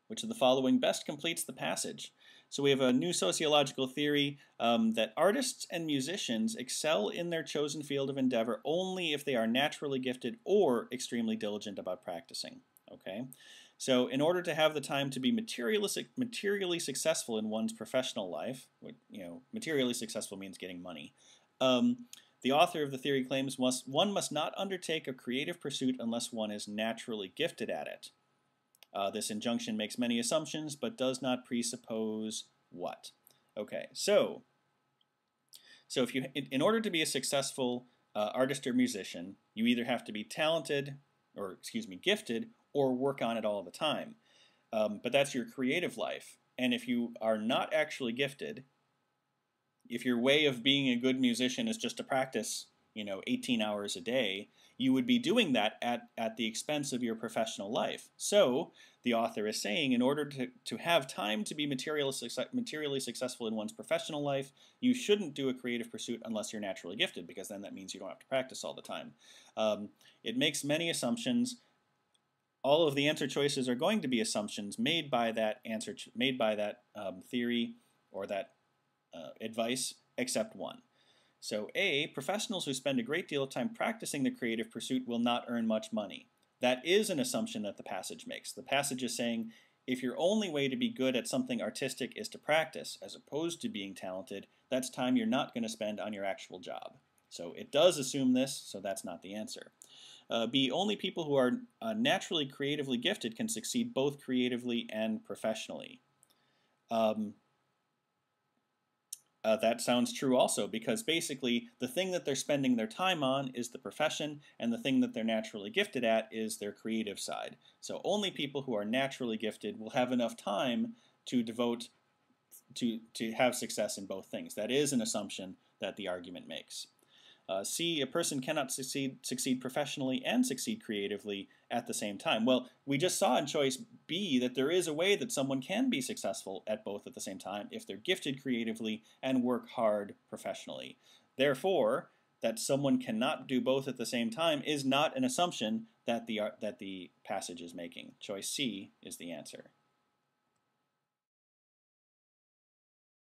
Which of the following best completes the passage? So we have a new sociological theory that artists and musicians excel in their chosen field of endeavor only if they are naturally gifted or extremely diligent about practicing. Okay, so in order to have the time to be materially successful in one's professional life, materially successful means getting money. The author of the theory claims one must not undertake a creative pursuit unless one is naturally gifted at it. This injunction makes many assumptions, but does not presuppose what? Okay, so if you, in order to be a successful artist or musician, you either have to be talented, or gifted, or work on it all the time. But that's your creative life. And if you are not actually gifted, if your way of being a good musician is just to practice, 18 hours a day, you would be doing that at the expense of your professional life. So the author is saying in order to have time to be materially successful in one's professional life, you shouldn't do a creative pursuit unless you're naturally gifted, because then that means you don't have to practice all the time. It makes many assumptions. All of the answer choices are going to be assumptions made by that theory or that advice, except one. So A, professionals who spend a great deal of time practicing the creative pursuit will not earn much money. That is an assumption that the passage makes. The passage is saying if your only way to be good at something artistic is to practice, as opposed to being talented, that's time you're not going to spend on your actual job. So it does assume this, so that's not the answer. B, only people who are naturally creatively gifted can succeed both creatively and professionally. That sounds true also, because basically the thing that they're spending their time on is the profession, and the thing that they're naturally gifted at is their creative side. So only people who are naturally gifted will have enough time to devote to have success in both things. That is an assumption that the argument makes. C, a person cannot succeed professionally and succeed creatively at the same time. Well, we just saw in choice B that there is a way that someone can be successful at both at the same time if they're gifted creatively and work hard professionally. Therefore, that someone cannot do both at the same time is not an assumption that the passage is making. Choice C is the answer.